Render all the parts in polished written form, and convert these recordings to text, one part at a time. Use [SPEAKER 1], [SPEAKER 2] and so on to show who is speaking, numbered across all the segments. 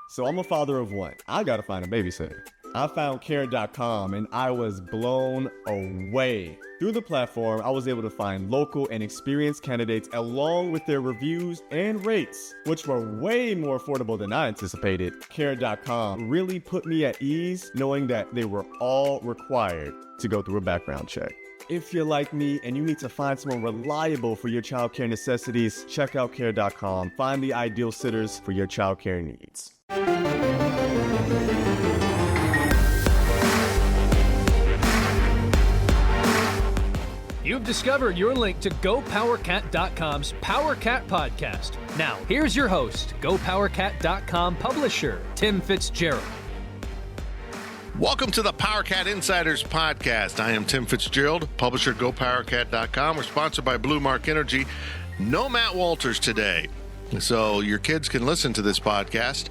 [SPEAKER 1] So I'm a father of one. I gotta find a babysitter. I found Care.com and I was blown away. Through the platform, I was able to find local and experienced candidates along with their reviews and rates, which were way more affordable than I anticipated. Care.com really put me at ease knowing that they were all required to go through a background check. If you're like me and you need to find someone reliable for your childcare necessities, check out Care.com. Find the ideal sitters for your childcare needs.
[SPEAKER 2] You've discovered your link to GoPowerCat.com's PowerCat podcast. Now, here's your host, GoPowerCat.com publisher, Tim Fitzgerald.
[SPEAKER 3] Welcome to the PowerCat Insiders podcast. I am Tim Fitzgerald, publisher at GoPowerCat.com. We're sponsored by Blue Mark Energy. No Matt Walters today, so your kids can listen to this podcast.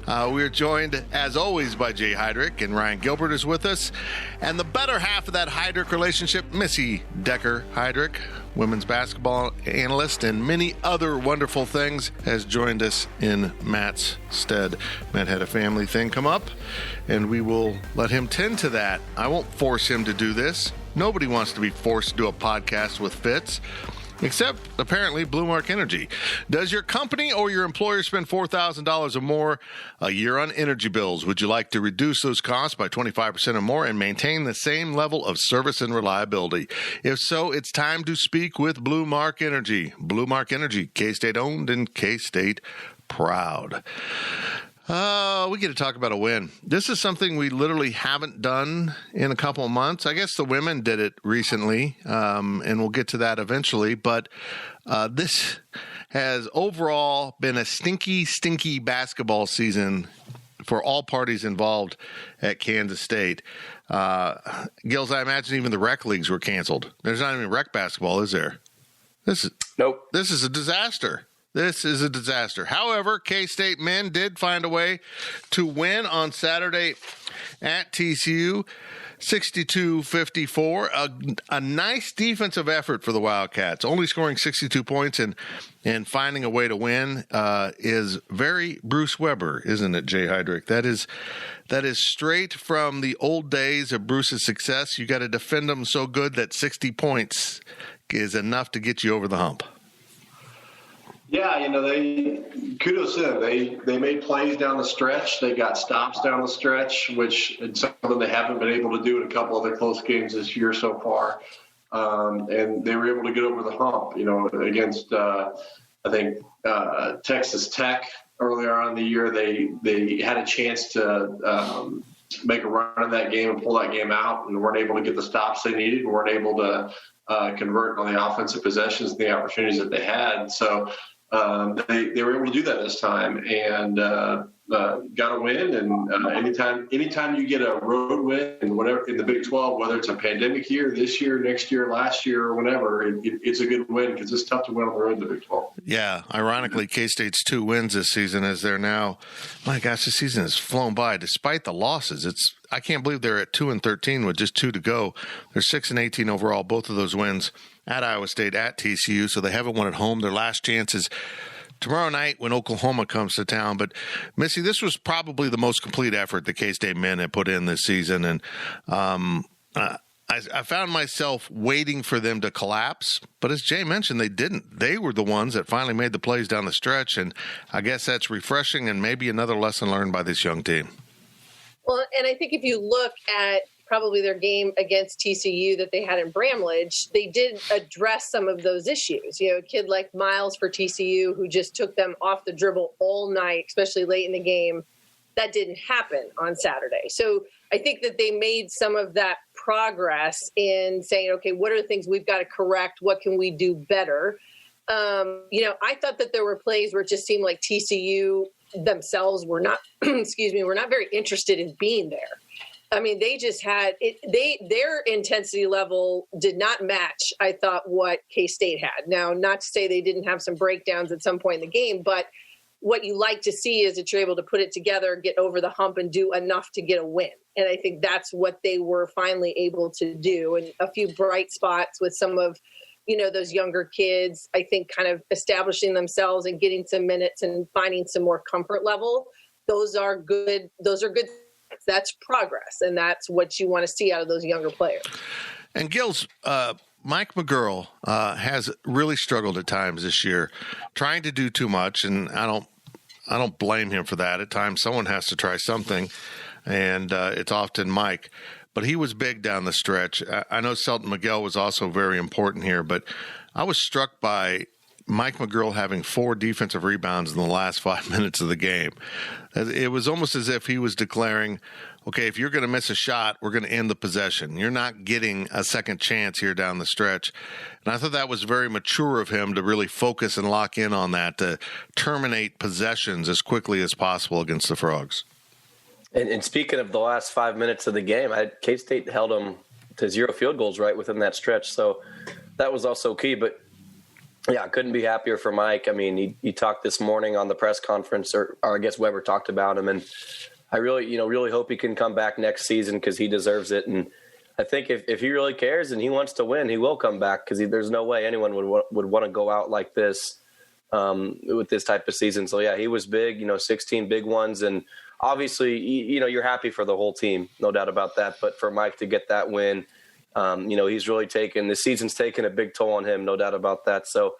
[SPEAKER 3] We're joined, as always, by Jay Heydrich, and Ryan Gilbert is with us. And the better half of that Heydrich relationship, Missy Decker Heydrich, women's basketball analyst, and many other wonderful things, has joined us in Matt's stead. Matt had a family thing come up, and we will let him tend to that. I won't force him to do this. Nobody wants to be forced to do a podcast with Fitz, except apparently Blue Mark Energy. Does your company or your employer spend $4,000 or more a year on energy bills? Would you like to reduce those costs by 25% or more and maintain the same level of service and reliability? If so, it's time to speak with Blue Mark Energy. Blue Mark Energy, K-State owned and K-State proud. We get to talk about a win. This is something we literally haven't done in a couple of months. I guess the women did it recently, and we'll get to that eventually. But this has overall been a stinky basketball season for all parties involved at Kansas State. Gills, I imagine even the rec leagues were canceled. There's not even rec basketball, is there?
[SPEAKER 4] Nope.
[SPEAKER 3] This is a disaster. This is a disaster. However, K-State men did find a way to win on Saturday at TCU, 62-54. A nice defensive effort for the Wildcats. Only scoring 62 points and finding a way to win is very Bruce Weber, isn't it, Jay Heydrich? That is straight from the old days of Bruce's success. You got to defend them so good that 60 points is enough to get you over the hump.
[SPEAKER 4] Yeah, kudos to them. They made plays down the stretch. They got stops down the stretch, which is something they haven't been able to do in a couple other close games this year so far. And they were able to get over the hump, against, I think, Texas Tech earlier on in the year. They had a chance to make a run in that game and pull that game out, and weren't able to get the stops they needed, weren't able to convert on the offensive possessions and the opportunities that they had. So they were able to do that this time and got a win. And anytime you get a road win in whatever in the Big 12, whether it's a pandemic year, this year, next year, last year, or whatever, it's a good win because it's tough to win on the road in the Big 12.
[SPEAKER 3] Yeah, ironically, K-State's 2 wins this season as they're now, my gosh, this season has flown by despite the losses. I can't believe they're at 2-13 with just 2 to go. They're 6-18 overall, both of those wins at Iowa State, at TCU, so they haven't won at home. Their last chance is tomorrow night when Oklahoma comes to town. But, Missy, this was probably the most complete effort the K-State men have put in this season. And I found myself waiting for them to collapse. But as Jay mentioned, they didn't. They were the ones that finally made the plays down the stretch. And I guess that's refreshing and maybe another lesson learned by this young team.
[SPEAKER 5] Well, and I think if you look at probably their game against TCU that they had in Bramlage, they did address some of those issues. A kid like Miles for TCU who just took them off the dribble all night, especially late in the game. That didn't happen on Saturday. So I think that they made some of that progress in saying, okay, what are the things we've got to correct? What can we do better? I thought that there were plays where it just seemed like TCU themselves were not, were not very interested in being there. I mean, they just had it. Their intensity level did not match, I thought, what K-State had. Now, not to say they didn't have some breakdowns at some point in the game, but what you like to see is that you're able to put it together, get over the hump, and do enough to get a win. And I think that's what they were finally able to do. And a few bright spots with some of, those younger kids, I think kind of establishing themselves and getting some minutes and finding some more comfort level. those are good. That's progress, and that's what you want to see out of those younger players.
[SPEAKER 3] And Gills, Mike McGurl has really struggled at times this year, trying to do too much, and I don't blame him for that. At times, someone has to try something, and it's often Mike. But he was big down the stretch. I know Selton Miguel was also very important here, but I was struck by Mike McGurl having 4 defensive rebounds in the last 5 minutes of the game. It was almost as if he was declaring, okay, if you're going to miss a shot, we're going to end the possession. You're not getting a second chance here down the stretch. And I thought that was very mature of him to really focus and lock in on that, to terminate possessions as quickly as possible against the Frogs.
[SPEAKER 6] And speaking of the last 5 minutes of the game, K-State held them to 0 field goals right within that stretch. So that was also key. But, yeah, I couldn't be happier for Mike. I mean, he talked this morning on the press conference, or I guess Weber talked about him. And I really hope he can come back next season because he deserves it. And I think if he really cares and he wants to win, he will come back because there's no way anyone would want to go out like this with this type of season. So, yeah, he was big, 16 big ones. And obviously, you're happy for the whole team, no doubt about that. But for Mike to get that win, he's really the season's taken a big toll on him, no doubt about that. So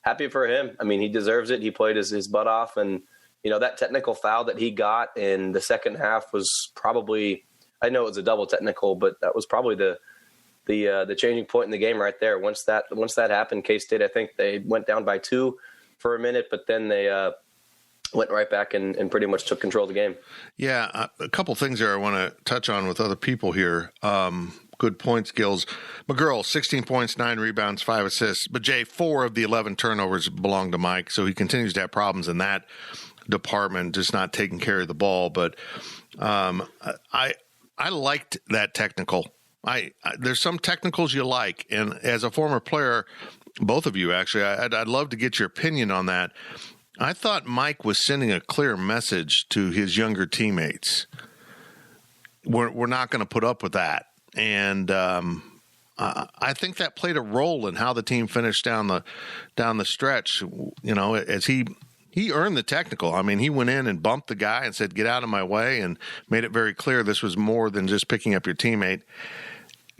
[SPEAKER 6] happy for him. I mean, he deserves it. He played his butt off. And, that technical foul that he got in the second half was probably, I know it was a double technical, but that was probably the changing point in the game right there. Once that happened, K-State, I think they went down by 2 for a minute, but then they went right back and pretty much took control of the game.
[SPEAKER 3] Yeah, a couple things there I want to touch on with other people here. Good points, Gills. McGurl, 16 points, 9 rebounds, 5 assists. But, Jay, 4 of the 11 turnovers belong to Mike, so he continues to have problems in that department, just not taking care of the ball. But I liked that technical. There's some technicals you like, and as a former player, both of you actually, I'd love to get your opinion on that. I thought Mike was sending a clear message to his younger teammates. We're not going to put up with that. And I think that played a role in how the team finished down the stretch. As he earned the technical. I mean, he went in and bumped the guy and said, "Get out of my way," and made it very clear this was more than just picking up your teammate.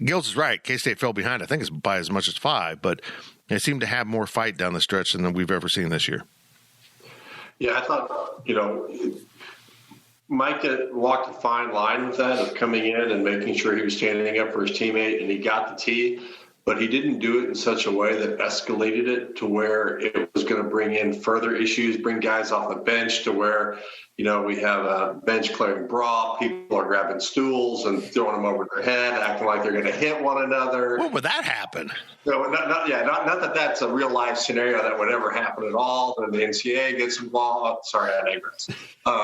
[SPEAKER 3] Gills is right. K-State fell behind. I think it's by as much as 5, but they seemed to have more fight down the stretch than we've ever seen this year.
[SPEAKER 4] Yeah, I thought, Mike walked a fine line with that, of coming in and making sure he was standing up for his teammate, and he got the tee, but he didn't do it in such a way that escalated it to where it was going to bring in further issues, bring guys off the bench to where, we have a bench clearing brawl, people are grabbing stools and throwing them over their head, acting like they're going to hit one another.
[SPEAKER 3] When would that happen?
[SPEAKER 4] Not that that's a real life scenario that would ever happen at all. And the NCAA gets involved. Sorry, I digress. I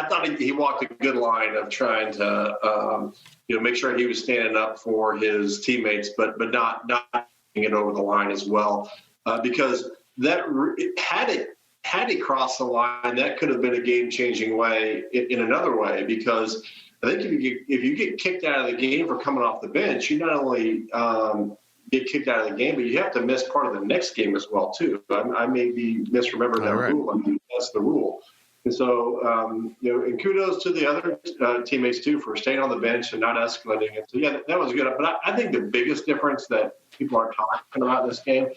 [SPEAKER 4] thought he walked a good line of trying to, make sure he was standing up for his teammates, but not getting it over the line as well, because that had he crossed the line, that could have been a game-changing way in another way, because I think if you get kicked out of the game for coming off the bench, you not only get kicked out of the game, but you have to miss part of the next game as well, too. I may be misremembering that rule. I mean, that's the rule. And so, and kudos to the other teammates, too, for staying on the bench and not escalating it. So, yeah, that was good. But I think the biggest difference that people are talking about in this game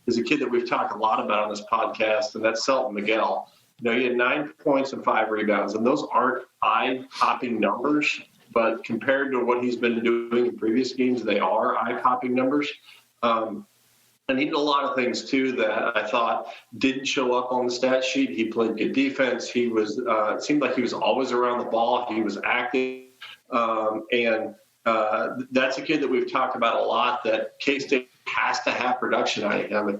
[SPEAKER 4] is a kid that we've talked a lot about on this podcast, and that's Selton Miguel. He had 9 points and 5 rebounds, and those aren't eye-popping numbers, but compared to what he's been doing in previous games, they are eye-popping numbers. And he did a lot of things, too, that I thought didn't show up on the stat sheet. He played good defense. He was it seemed like he was always around the ball. He was active. And that's a kid that we've talked about a lot, that K-State has to have production out of him. If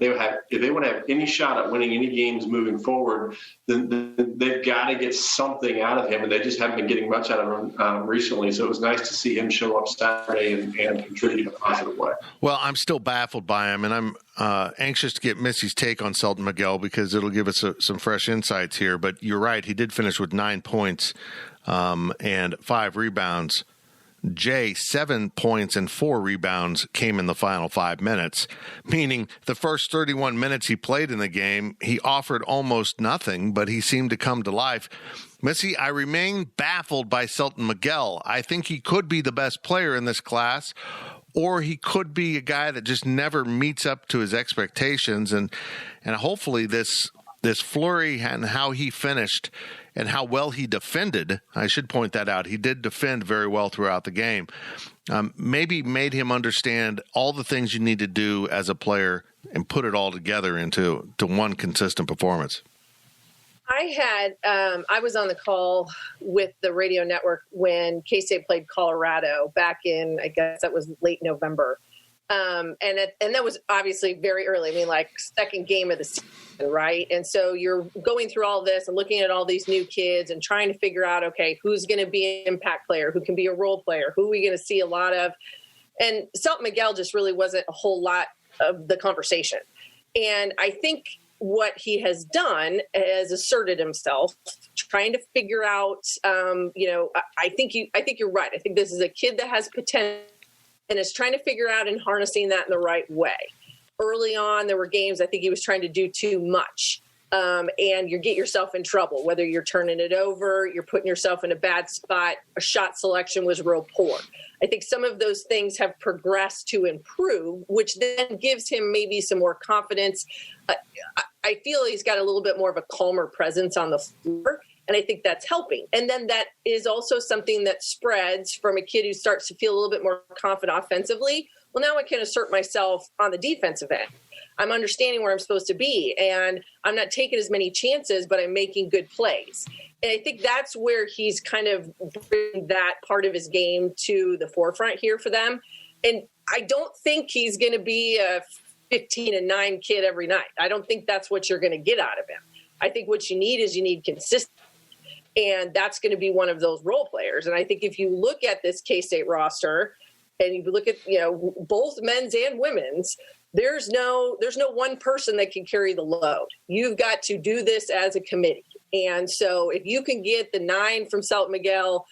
[SPEAKER 4] they want to have any shot at winning any games moving forward, then they've got to get something out of him, and they just haven't been getting much out of him recently. So it was nice to see him show up Saturday and contribute in a positive way.
[SPEAKER 3] Well, I'm still baffled by him, and I'm anxious to get Missy's take on Selton Miguel, because it'll give us some fresh insights here. But you're right, he did finish with 9 points and 5 rebounds. Jay, 7 points and 4 rebounds came in the final 5 minutes, meaning the first 31 minutes he played in the game, he offered almost nothing, but he seemed to come to life. Missy, I remain baffled by Selton Miguel. I think he could be the best player in this class, or he could be a guy that just never meets up to his expectations. And hopefully this flurry and how he finished and how well he defended, I should point that out. He did defend very well throughout the game. Maybe made him understand all the things you need to do as a player and put it all together into one consistent performance.
[SPEAKER 5] I was on the call with the radio network when K-State played Colorado back in, I guess that was late November. And that was obviously very early. I mean, like second game of the season, right? And so you're going through all this and looking at all these new kids and trying to figure out, okay, who's going to be an impact player, who can be a role player, who are we going to see a lot of? And Selton Miguel just really wasn't a whole lot of the conversation. And I think what he has done is asserted himself, trying to figure out, I think you're right. I think this is a kid that has potential and is trying to figure out and harnessing that in the right way. Early on, there were games I think he was trying to do too much, and you get yourself in trouble, whether you're turning it over, you're putting yourself in a bad spot, a shot selection was real poor. I think some of those things have progressed to improve, which then gives him maybe some more confidence. I feel he's got a little bit more of a calmer presence on the floor, and I think that's helping. And then that is also something that spreads from a kid who starts to feel a little bit more confident offensively. Well, now I can assert myself on the defensive end. I'm understanding where I'm supposed to be, and I'm not taking as many chances, but I'm making good plays. And I think that's where he's kind of bringing that part of his game to the forefront here for them. And I don't think he's going to be a 15-9 kid every night. I don't think that's what you're going to get out of him. I think what you need consistency. And that's going to be one of those role players. And I think if you look at this K-State roster and you look at, both men's and women's, there's no one person that can carry the load. You've got to do this as a committee. And so if you can get the 9 from Selton Miguel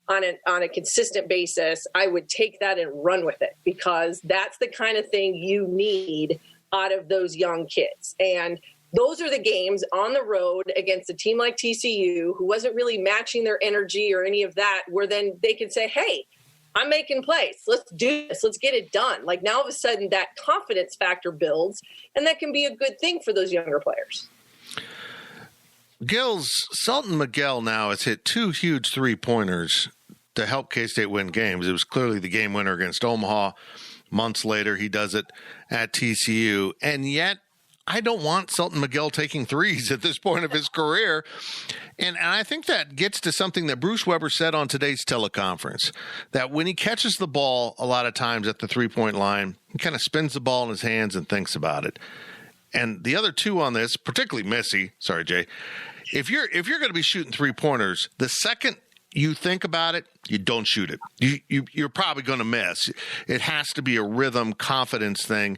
[SPEAKER 5] on a consistent basis, I would take that and run with it, because that's the kind of thing you need out of those young kids. And those are the games on the road against a team like TCU, who wasn't really matching their energy or any of that, where then they can say, hey, I'm making plays. Let's do this. Let's get it done. Like, now all of a sudden that confidence factor builds, and that can be a good thing for those younger players.
[SPEAKER 3] Gills, Selton Miguel now has hit 2 huge 3-pointers to help K-State win games. It was clearly the game winner against Omaha. Months later, he does it at TCU. And yet, I don't want Selton Miguel taking threes at this point of his career. And I think that gets to something that Bruce Weber said on today's teleconference, that when he catches the ball a lot of times at the 3-point line, he kind of spins the ball in his hands and thinks about it. And the other two on this, particularly Missy, sorry, Jay, if you're going to be shooting 3-pointers, the second you think about it, you don't shoot it. You're probably going to miss. It has to be a rhythm, confidence thing.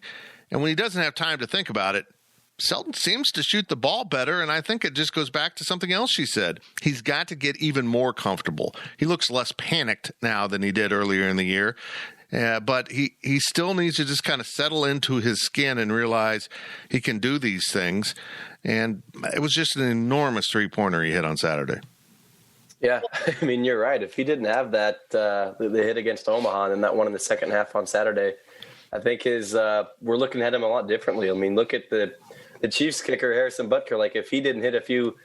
[SPEAKER 3] And when he doesn't have time to think about it, Selton seems to shoot the ball better, and I think it just goes back to something else she said. He's got to get even more comfortable. He looks less panicked now than he did earlier in the year, but he still needs to just kind of settle into his skin and realize he can do these things. And it was just an enormous 3-pointer he hit on Saturday.
[SPEAKER 6] Yeah, I mean, you're right. If he didn't have that, the hit against Omaha and that one in the second half on Saturday, I think we're looking at him a lot differently. I mean, look at the Chiefs kicker, Harrison Butker. Like, if he didn't hit a few,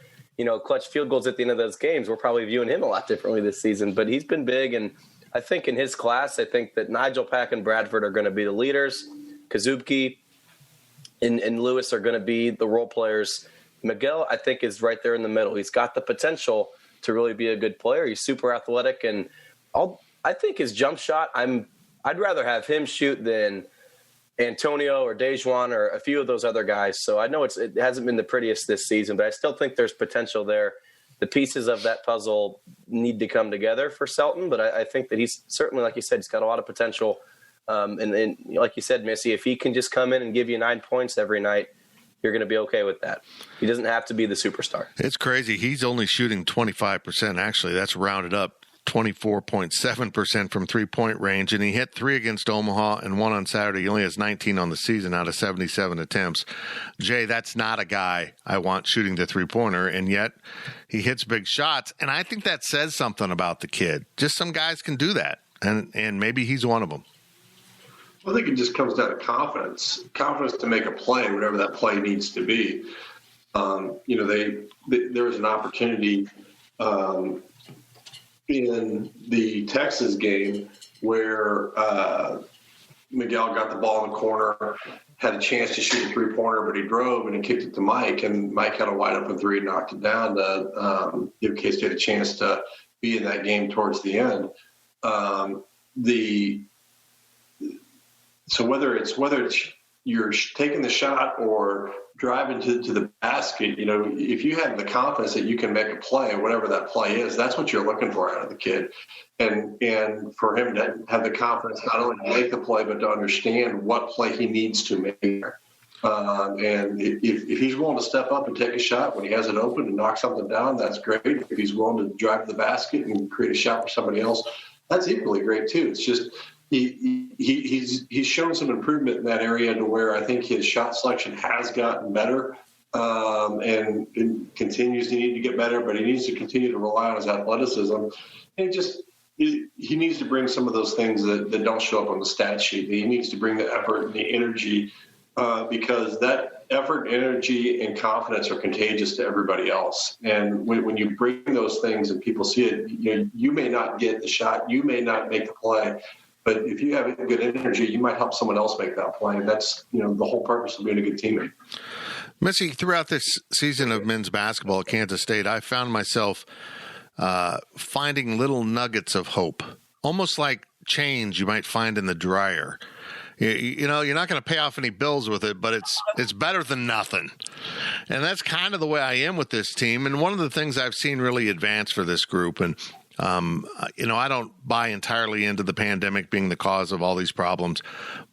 [SPEAKER 6] clutch field goals at the end of those games, we're probably viewing him a lot differently this season. But he's been big, and I think in his class, I think that Nigel Pack and Bradford are going to be the leaders. Kazubke and Lewis are going to be the role players. Miguel, I think, is right there in the middle. He's got the potential to really be a good player. He's super athletic, and I think his jump shot, I'd rather have him shoot than Antonio or Dejuan or a few of those other guys. So I know it hasn't been the prettiest this season, but I still think there's potential there. The pieces of that puzzle need to come together for Selton, but I think that he's certainly, like you said, he's got a lot of potential. And like you said, Missy, if he can just come in and give you 9 points every night, you're going to be okay with that. He doesn't have to be the superstar.
[SPEAKER 3] It's crazy. He's only shooting 25%. Actually, that's rounded up 24.7% from three-point range, and he hit 3 against Omaha and 1 on Saturday. He only has 19 on the season out of 77 attempts. Jay, that's not a guy I want shooting the three-pointer, and yet he hits big shots, and I think that says something about the kid. Just some guys can do that, and maybe he's one of them.
[SPEAKER 4] I think it just comes down to confidence to make a play, whatever that play needs to be. There was an opportunity in the Texas game where Miguel got the ball in the corner, had a chance to shoot a three-pointer, but he drove and he kicked it to Mike, and Mike had a wide-open three and knocked it down to give K-State a chance to be in that game towards the end. So whether it's you're taking the shot or driving to the basket, if you have the confidence that you can make a play, whatever that play is, that's what you're looking for out of the kid. And for him to have the confidence not only to make the play, but to understand what play he needs to make. And if he's willing to step up and take a shot when he has it open and knock something down, that's great. If he's willing to drive to the basket and create a shot for somebody else, that's equally great too. It's just he's shown some improvement in that area to where I think his shot selection has gotten better and continues to need to get better, but he needs to continue to rely on his athleticism. And he needs to bring some of those things that don't show up on the stat sheet. He needs to bring the effort and the energy because that effort, energy, and confidence are contagious to everybody else. And when you bring those things and people see it, you may not get the shot, you may not make the play, but if you have good energy, you might help someone else make that play. And that's, the whole purpose of being a good teammate.
[SPEAKER 3] Missy, throughout this season of men's basketball at Kansas State, I found myself finding little nuggets of hope, almost like change you might find in the dryer. You're not going to pay off any bills with it, but it's better than nothing. And that's kind of the way I am with this team. And one of the things I've seen really advance for this group, and I don't buy entirely into the pandemic being the cause of all these problems,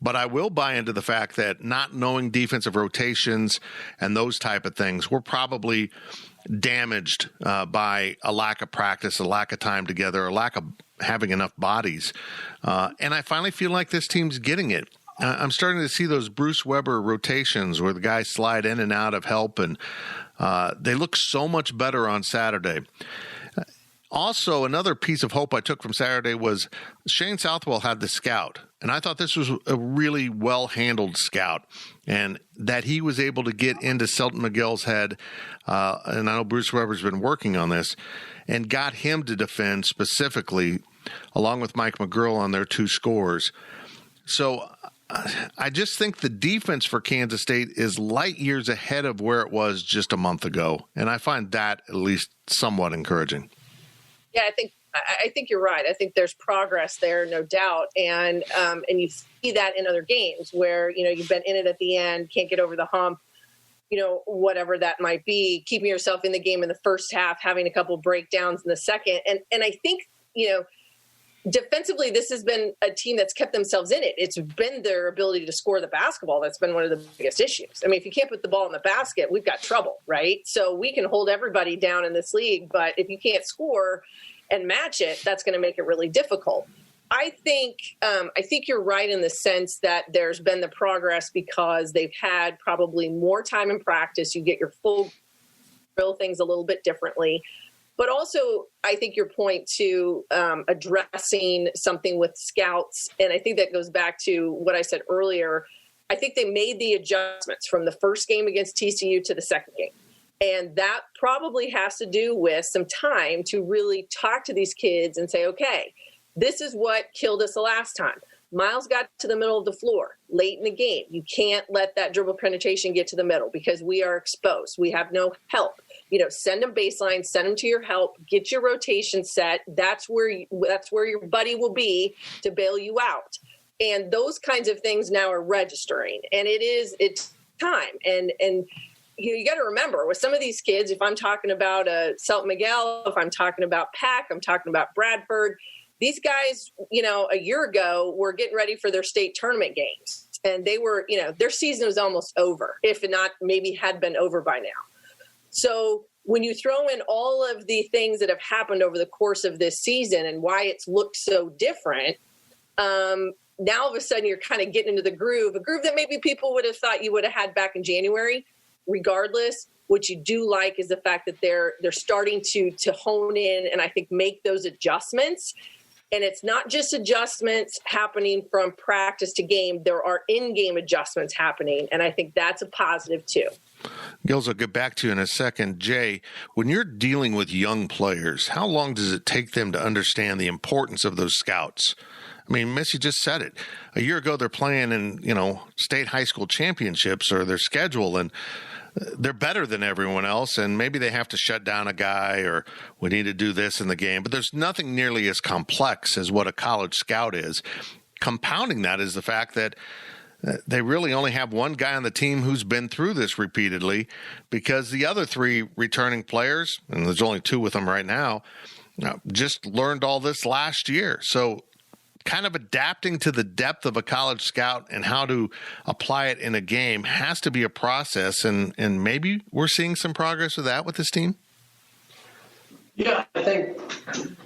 [SPEAKER 3] but I will buy into the fact that not knowing defensive rotations and those type of things were probably damaged by a lack of practice, a lack of time together, a lack of having enough bodies. And I finally feel like this team's getting it. I'm starting to see those Bruce Weber rotations where the guys slide in and out of help, and they look so much better on Saturday. Also, another piece of hope I took from Saturday was Shane Southwell had the scout, and I thought this was a really well-handled scout, and that he was able to get into Selton Miguel's head, and I know Bruce Weber's been working on this, and got him to defend specifically, along with Mike McGurl on their 2 scores. So I just think the defense for Kansas State is light years ahead of where it was just a month ago, and I find that at least somewhat encouraging.
[SPEAKER 5] Yeah, I think you're right. I think there's progress there, no doubt, and you see that in other games where you've been in it at the end, can't get over the hump, whatever that might be, keeping yourself in the game in the first half, having a couple breakdowns in the second, and I think defensively, this has been a team that's kept themselves in it. It's been their ability to score the basketball that's been one of the biggest issues. I mean, if you can't put the ball in the basket, we've got trouble, right? So we can hold everybody down in this league, but if you can't score and match it, that's going to make it really difficult. I think you're right in the sense that there's been the progress because they've had probably more time in practice. You get your full drill things a little bit differently. But also, I think your point to addressing something with scouts, and I think that goes back to what I said earlier, I think they made the adjustments from the first game against TCU to the second game. And that probably has to do with some time to really talk to these kids and say, okay, this is what killed us the last time. Miles got to the middle of the floor late in the game. You can't let that dribble penetration get to the middle because we are exposed. We have no help. Send them baseline, send them to your help, get your rotation set. That's where your buddy will be to bail you out. And those kinds of things now are registering. And it's time. And you got to remember with some of these kids, if I'm talking about Selton Miguel, if I'm talking about Pack, I'm talking about Bradford, these guys, a year ago were getting ready for their state tournament games. And they were, their season was almost over, if not maybe had been over by now. So when you throw in all of the things that have happened over the course of this season and why it's looked so different, now all of a sudden you're kind of getting into the groove, a groove that maybe people would have thought you would have had back in January. Regardless, what you do like is the fact that they're starting to hone in and I think make those adjustments. And it's not just adjustments happening from practice to game. There are in-game adjustments happening, and I think that's a positive too.
[SPEAKER 3] Gills, I'll get back to you in a second. Jay, when you're dealing with young players, how long does it take them to understand the importance of those scouts? I mean, Missy just said it. A year ago, they're playing in, state high school championships or their schedule, and they're better than everyone else, and maybe they have to shut down a guy or we need to do this in the game. But there's nothing nearly as complex as what a college scout is. Compounding that is the fact that they really only have one guy on the team who's been through this repeatedly, because the other three returning players, and there's only two with them right now, just learned all this last year. So kind of adapting to the depth of a college scout and how to apply it in a game has to be a process, and maybe we're seeing some progress with that with this team.
[SPEAKER 4] Yeah, I think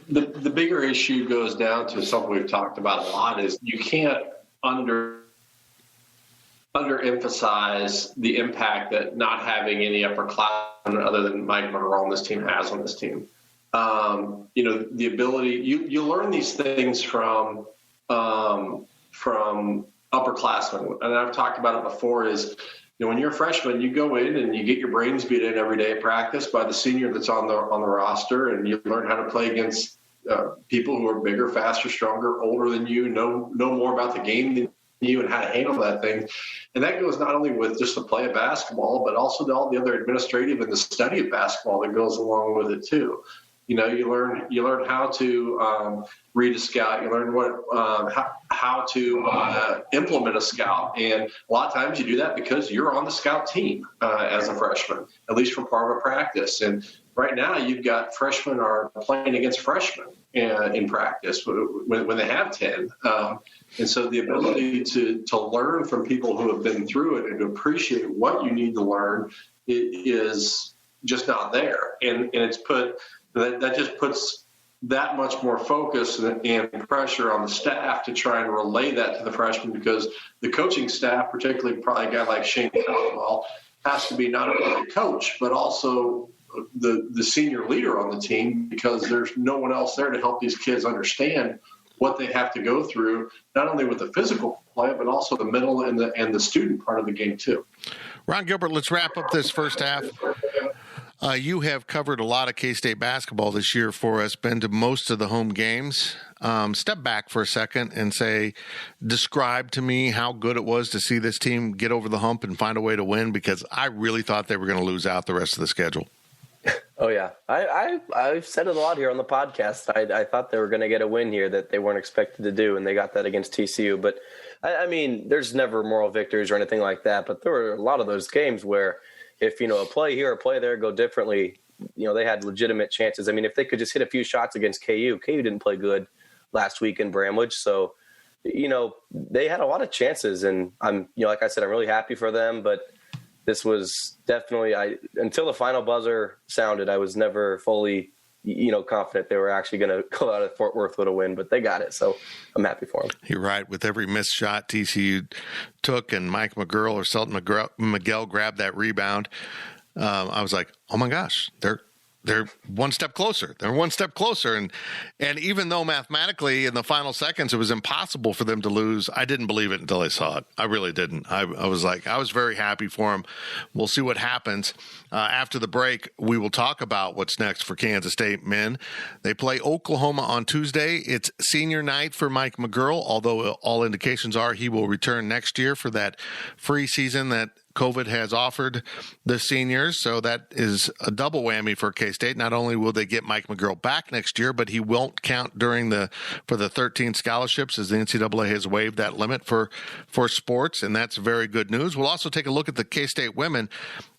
[SPEAKER 4] the bigger issue goes down to something we've talked about a lot is you can't underemphasize the impact that not having any upperclassmen other than Mike McGraw on this team has on this team. The ability you learn these things from upperclassmen, and I've talked about it before. Is when you're a freshman, you go in and you get your brains beat in every day at practice by the senior that's on the roster, and you learn how to play against people who are bigger, faster, stronger, older than you, know more about the game than you, and how to handle that thing. And that goes not only with just the play of basketball, but also to all the other administrative and the study of basketball that goes along with it too. You learn how to read a scout. You learn how to implement a scout, and a lot of times you do that because you're on the scout team as a freshman, at least for part of a practice. And right now, you've got freshmen are playing against freshmen in practice when they have 10, and so the ability to learn from people who have been through it and to appreciate what you need to learn is just not there, and it's put. That just puts that much more focus and pressure on the staff to try and relay that to the freshmen, because the coaching staff, particularly probably a guy like Shane Caldwell, has to be not only the coach but also the senior leader on the team, because there's no one else there to help these kids understand what they have to go through, not only with the physical play but also the mental and the student part of the game too.
[SPEAKER 3] Ron Gilbert, let's wrap up this first half. You have covered a lot of K-State basketball this year for us, been to most of the home games. Step back for a second and describe to me how good it was to see this team get over the hump and find a way to win, because I really thought they were going to lose out the rest of the schedule.
[SPEAKER 6] Oh, yeah. I've said it a lot here on the podcast. I thought they were going to get a win here that they weren't expected to do, and they got that against TCU. But, I mean, there's never moral victories or anything like that, but there were a lot of those games where if, a play here, a play there go differently, they had legitimate chances. I mean, if they could just hit a few shots against KU didn't play good last week in Bramlage. So, they had a lot of chances, and I'm, like I said, I'm really happy for them, but this was definitely, until the final buzzer sounded, I was never fully, confident they were actually going to go out of Fort Worth with a win, but they got it. So I'm happy for them.
[SPEAKER 3] You're right. With every missed shot TCU took and Mike McGurl or Selton Miguel grabbed that rebound, I was like, oh my gosh, they're one step closer. They're one step closer. And even though mathematically in the final seconds it was impossible for them to lose, I didn't believe it until I saw it. I really didn't. I was very happy for them. We'll see what happens. After the break, we will talk about what's next for Kansas State men. They play Oklahoma on Tuesday. It's senior night for Mike McGurl, although all indications are he will return next year for that free season that COVID has offered the seniors, so that is a double whammy for K-State. Not only will they get Mike McGurl back next year, but he won't count for the 13 scholarships, as the NCAA has waived that limit for sports, and that's very good news. We'll also take a look at the K-State women.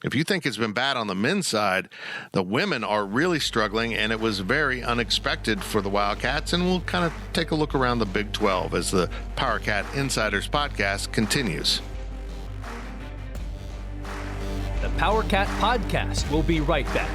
[SPEAKER 3] If you think it's been bad on the men's side, the women are really struggling, and it was very unexpected for the Wildcats, and we'll kind of take a look around the Big 12 as the PowerCat Insiders podcast continues.
[SPEAKER 2] The PowerCat Podcast. We'll be right back.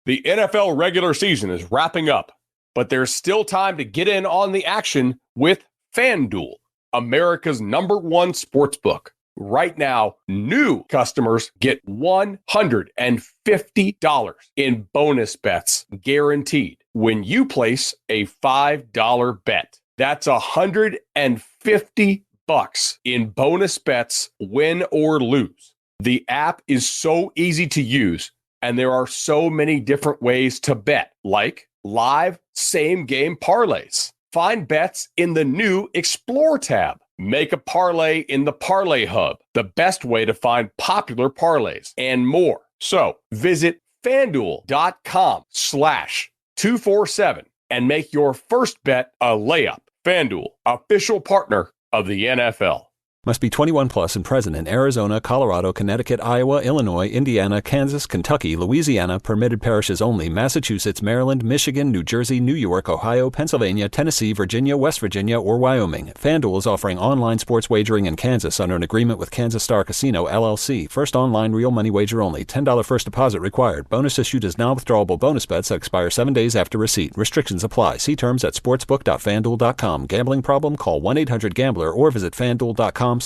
[SPEAKER 7] The NFL regular season is wrapping up, but there's still time to get in on the action with FanDuel, America's #1 sportsbook. Right now, new customers get $150 in bonus bets guaranteed when you place a $5 bet. That's $150 in bonus bets, win or lose. The app is so easy to use, and there are so many different ways to bet, like live same-game parlays. Find bets in the new Explore tab. Make a parlay in the Parlay Hub, the best way to find popular parlays, and more. So visit FanDuel.com/247 and make your first bet a layup. FanDuel, official partner of the NFL.
[SPEAKER 8] Must be 21 plus and present in Arizona, Colorado, Connecticut, Iowa, Illinois, Indiana, Kansas, Kentucky, Louisiana, permitted parishes only, Massachusetts, Maryland, Michigan, New Jersey, New York, Ohio, Pennsylvania, Tennessee, Virginia, West Virginia, or Wyoming. FanDuel is offering online sports wagering in Kansas under an agreement with Kansas Star Casino, LLC. First online real money wager only. $10 first deposit required. Bonus issued as non-withdrawable bonus bets that expire 7 days after receipt. Restrictions apply. See terms at sportsbook.fanduel.com. Gambling problem? Call 1-800-GAMBLER or visit fanduel.com/RG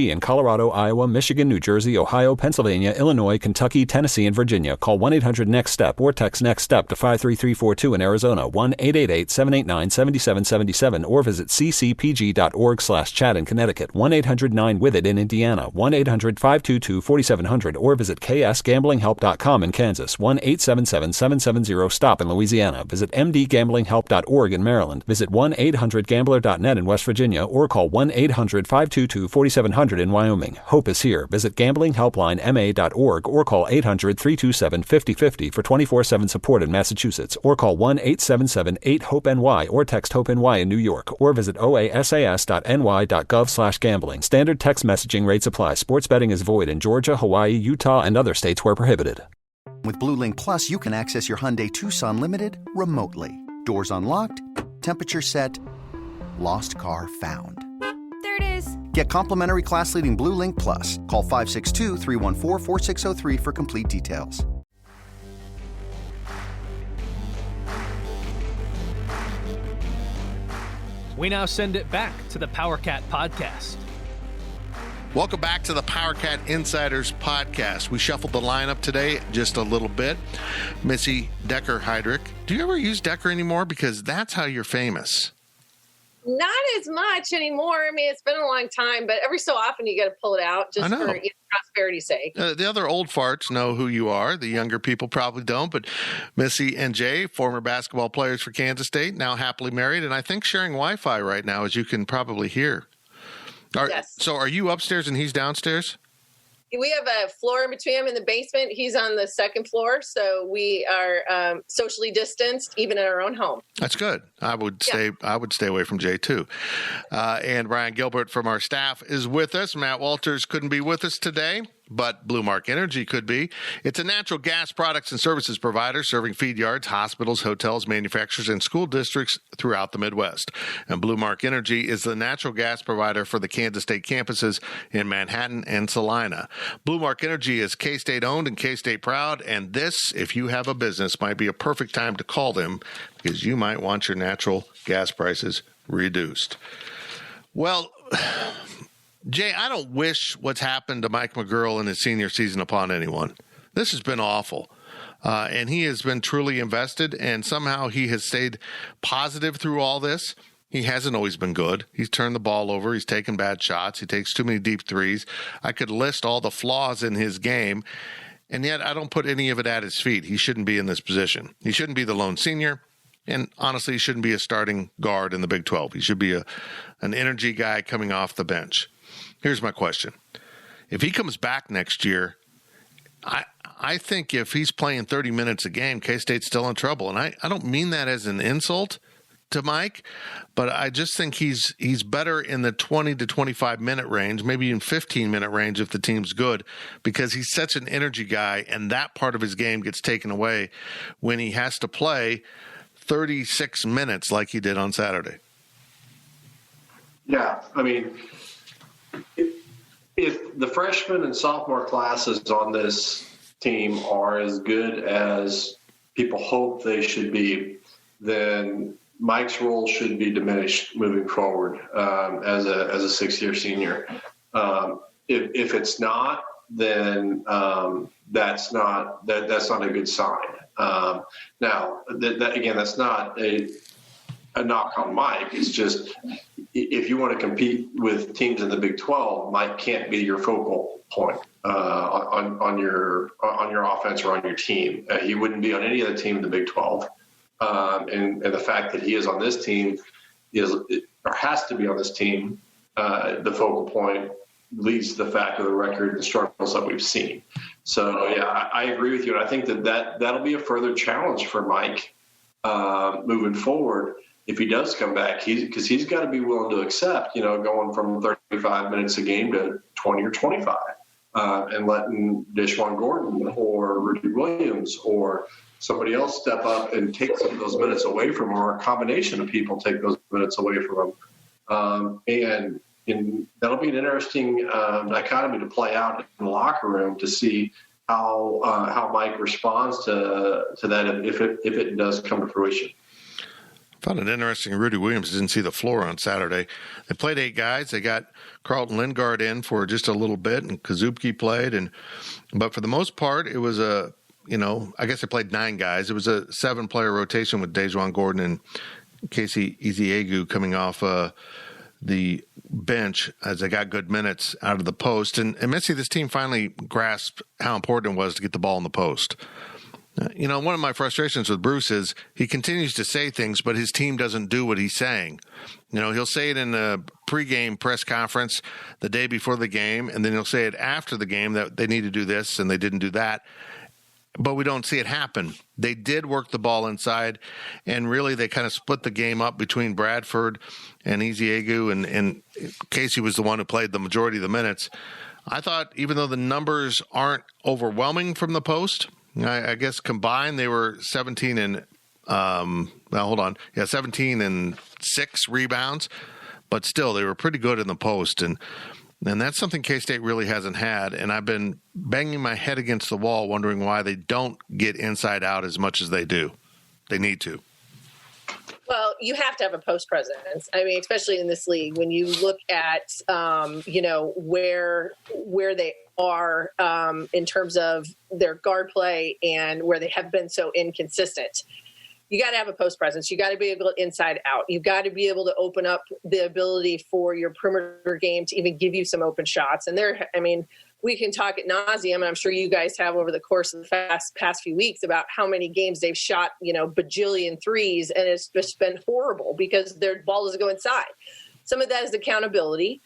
[SPEAKER 8] in Colorado, Iowa, Michigan, New Jersey, Ohio, Pennsylvania, Illinois, Kentucky, Tennessee, and Virginia. Call 1-800-NEXT-STEP or text NEXT-STEP to 53342 in Arizona, 1-888-789-7777, or visit ccpg.org/chat in Connecticut, 1-800-9-WITH-IT in Indiana, 1-800-522-4700, or visit ksgamblinghelp.com in Kansas, 1-877-770-STOP in Louisiana. Visit mdgamblinghelp.org in Maryland. Visit 1-800-GAMBLER.net in West Virginia, or call 1-800-522-4700 in Wyoming. Hope is here. Visit gamblinghelplinema.org or call 800-327-5050 for 24/7 support in Massachusetts, or call 1-877-8-HOPE-NY or text HOPE-NY in New York, or visit oasas.ny.gov/gambling. Standard text messaging rates apply. Sports betting is void in Georgia, Hawaii, Utah, and other states where prohibited.
[SPEAKER 9] With Blue Link Plus, you can access your Hyundai Tucson Limited remotely. Doors unlocked, temperature set, lost car found.
[SPEAKER 10] There it is.
[SPEAKER 9] Get complimentary class-leading Blue Link Plus. Call 562-314-4603 for complete details.
[SPEAKER 2] We now send it back to the PowerCat Podcast.
[SPEAKER 3] Welcome back to the PowerCat Insiders Podcast. We shuffled the lineup today just a little bit. Missy Decker-Heydrich. Do you ever use Decker anymore? Because that's how you're famous.
[SPEAKER 5] Not as much anymore. I mean, it's been a long time, but every so often you got to pull it out just for prosperity's sake.
[SPEAKER 3] The other old farts know who you are. The younger people probably don't. But Missy and Jay, former basketball players for Kansas State, now happily married, and I think sharing Wi-Fi right now, as you can probably hear.
[SPEAKER 5] Yes.
[SPEAKER 3] So are you upstairs and he's downstairs?
[SPEAKER 5] We have a floor in between him in the basement. He's on the second floor, so we are socially distanced, even in our own home.
[SPEAKER 3] That's good. I would stay away from Jay too. And Brian Gilbert from our staff is with us. Matt Walters couldn't be with us today, but Blue Mark Energy could be. It's a natural gas products and services provider serving feed yards, hospitals, hotels, manufacturers, and school districts throughout the Midwest. And Blue Mark Energy is the natural gas provider for the Kansas State campuses in Manhattan and Salina. Blue Mark Energy is K-State owned and K-State proud, and this, if you have a business, might be a perfect time to call them because you might want your natural gas prices reduced. Well, Jay, I don't wish what's happened to Mike McGurl in his senior season upon anyone. This has been awful. And he has been truly invested, and somehow he has stayed positive through all this. He hasn't always been good. He's turned the ball over. He's taken bad shots. He takes too many deep threes. I could list all the flaws in his game, and yet I don't put any of it at his feet. He shouldn't be in this position. He shouldn't be the lone senior, and honestly, he shouldn't be a starting guard in the Big 12. He should be an energy guy coming off the bench. Here's my question. If he comes back next year, I think if he's playing 30 minutes a game, K-State's still in trouble. And I don't mean that as an insult to Mike, but I just think he's better in the 20 to 25 minute range, maybe even 15 minute range if the team's good, because he's such an energy guy, and that part of his game gets taken away when he has to play 36 minutes like he did on Saturday.
[SPEAKER 4] Yeah, I mean, if the freshman and sophomore classes on this team are as good as people hope they should be, then Mike's role should be diminished moving forward as a sixth-year senior. If it's not, then that's not a good sign. Now, that's not a knock on Mike. It's just if you want to compete with teams in the Big 12, Mike can't be your focal point on your offense or on your team. He wouldn't be on any other team in the Big 12. And the fact that he is on this team has to be on this team, the focal point leads to the fact of the record and struggles that we've seen. So, yeah, I agree with you. And I think that'll be a further challenge for Mike moving forward if he does come back, because he's got to be willing to accept, going from 35 minutes a game to 20 or 25 and letting Deshaun Gordon or Rudy Williams or somebody else step up and take some of those minutes away from him, or a combination of people take those minutes away from him. And that'll be an interesting dichotomy to play out in the locker room to see how Mike responds to that if it does come to fruition.
[SPEAKER 3] I found it interesting. Rudy Williams didn't see the floor on Saturday. They played 8 guys. They got Carlton Lindgard in for just a little bit, and Kazupke played. But for the most part, it was I guess they played 9 guys. It was a 7-player rotation with Dejuan Gordon and Casey Eziegu coming off the bench as they got good minutes out of the post. And Missy, this team finally grasped how important it was to get the ball in the post. One of my frustrations with Bruce is he continues to say things, but his team doesn't do what he's saying. He'll say it in a pregame press conference the day before the game, and then he'll say it after the game that they need to do this and they didn't do that. But we don't see it happen. They did work the ball inside, and really they kind of split the game up between Bradford and Eziegu, and Casey was the one who played the majority of the minutes. I thought even though the numbers aren't overwhelming from the post, I guess combined they were 17 and 6 rebounds, but still they were pretty good in the post, and that's something K-State really hasn't had. And I've been banging my head against the wall wondering why they don't get inside out as much as they do. They need to.
[SPEAKER 5] Well, you have to have a post presence. I mean, especially in this league, when you look at, where they are in terms of their guard play and where they have been so inconsistent. You got to have a post presence. You got to be able to inside out. You got to be able to open up the ability for your perimeter game to even give you some open shots. And we can talk at nauseum, and I'm sure you guys have over the course of the past few weeks about how many games they've shot, bajillion threes, and it's just been horrible because their ball doesn't go inside. Some of that is accountability.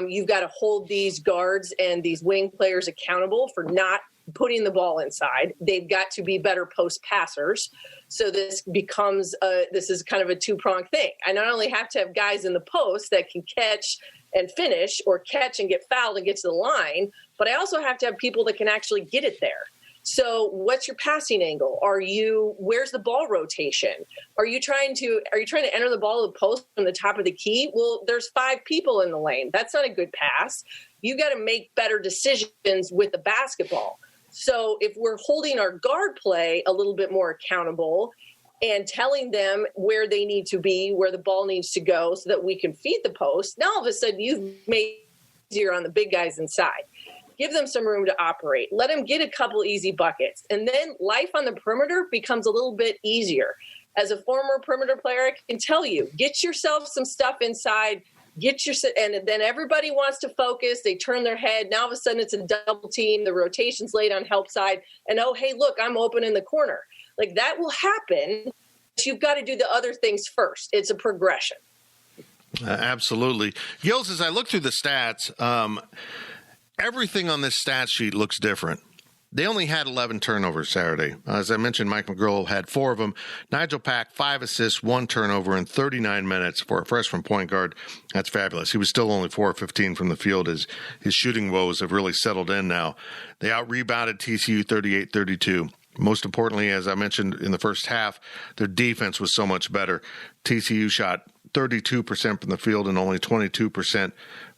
[SPEAKER 5] You've got to hold these guards and these wing players accountable for not putting the ball inside. They've got to be better post passers. So this becomes this is kind of a 2-pronged thing. I not only have to have guys in the post that can catch and finish, or catch and get fouled and get to the line, but I also have to have people that can actually get it there. So what's your passing angle? Where's the ball rotation? Are you trying to enter the ball to the post from the top of the key? Well, there's 5 people in the lane. That's not a good pass. You got to make better decisions with the basketball. So if we're holding our guard play a little bit more accountable and telling them where they need to be, where the ball needs to go so that we can feed the post, now all of a sudden you've made it easier on the big guys inside. Give them some room to operate. Let them get a couple easy buckets. And then life on the perimeter becomes a little bit easier. As a former perimeter player, I can tell you, get yourself some stuff inside, and then everybody wants to focus. They turn their head. Now all of a sudden it's a double team. The rotation's laid on help side. And, oh, hey, look, I'm open in the corner. Like that will happen. But you've got to do the other things first. It's a progression.
[SPEAKER 3] Absolutely. Gills, as I look through the stats, everything on this stat sheet looks different. They only had 11 turnovers Saturday. As I mentioned, Mike McGrill had 4 of them. Nigel Pack, 5 assists, 1 turnover in 39 minutes for a freshman point guard. That's fabulous. He was still only 4 of 15 from the field. His shooting woes have really settled in now. They out-rebounded TCU 38-32. Most importantly, as I mentioned in the first half, their defense was so much better. TCU shot 32% from the field and only 22%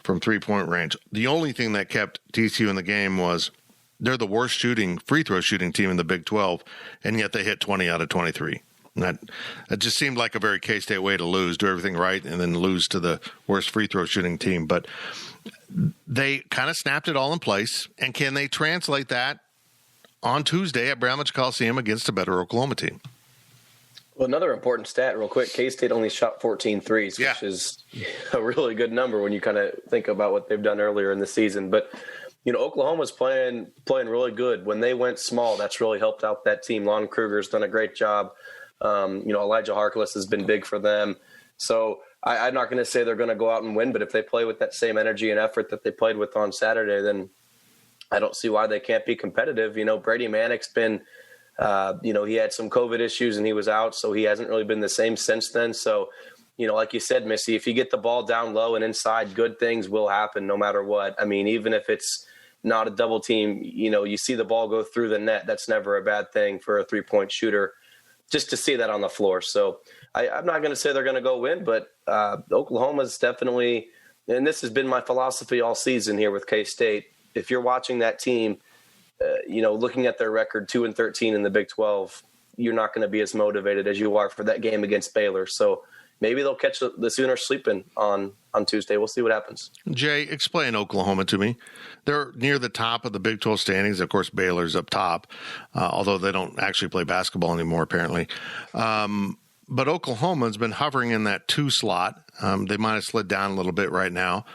[SPEAKER 3] from three-point range. The only thing that kept TCU in the game was they're the worst free throw shooting team in the Big 12, and yet they hit 20 out of 23. And that just seemed like a very K-State way to lose, do everything right, and then lose to the worst free throw shooting team. But they kind of snapped it all in place. And can they translate that on Tuesday at Bramlage Coliseum against a better Oklahoma team?
[SPEAKER 6] Well, another important stat real quick, K-State only shot 14 threes, which is a really good number when you kind of think about what they've done earlier in the season. But, Oklahoma's playing really good. When they went small, that's really helped out that team. Lon Kruger's done a great job. Elijah Harkless has been big for them. So I'm not going to say they're going to go out and win, but if they play with that same energy and effort that they played with on Saturday, then I don't see why they can't be competitive. Brady Manick's been he had some COVID issues and he was out, so he hasn't really been the same since then. So, like you said, Missy, if you get the ball down low and inside, good things will happen no matter what. I mean, even if it's not a double team, you see the ball go through the net, that's never a bad thing for a three-point shooter, just to see that on the floor. So I'm not going to say they're going to go win, but Oklahoma's definitely, and this has been my philosophy all season here with K-State, if you're watching that team, looking at their record 2-13 in the Big 12, you're not going to be as motivated as you are for that game against Baylor. So maybe they'll catch the Sooners sleeping on Tuesday. We'll see what happens.
[SPEAKER 3] Jay, explain Oklahoma to me. They're near the top of the Big 12 standings. Of course, Baylor's up top, although they don't actually play basketball anymore, apparently. But Oklahoma's been hovering in that 2 slot. They might have slid down a little bit right now.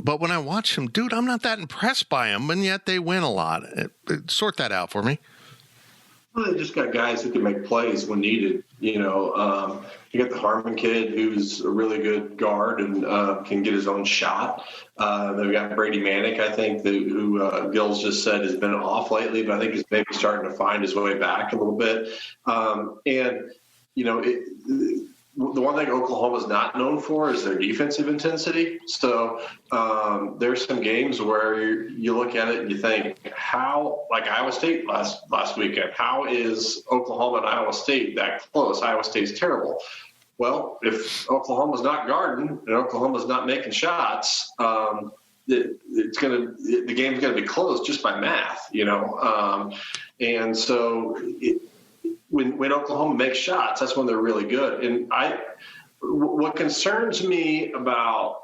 [SPEAKER 3] But when I watch them, dude, I'm not that impressed by them, and yet they win a lot. Sort that out for me.
[SPEAKER 4] Well, they just got guys who can make plays when needed. You got the Harmon kid who's a really good guard and can get his own shot. They've got Brady Manick, I think, who Gills just said has been off lately, but I think he's maybe starting to find his way back a little bit. The one thing Oklahoma's not known for is their defensive intensity. So there's some games where you look at it and you think, how, like Iowa State last weekend, how is Oklahoma and Iowa State that close? Iowa State's terrible. Well, if Oklahoma's not guarding and Oklahoma's not making shots, the game's going to be closed just by math, and so when Oklahoma makes shots, that's when they're really good. And what concerns me about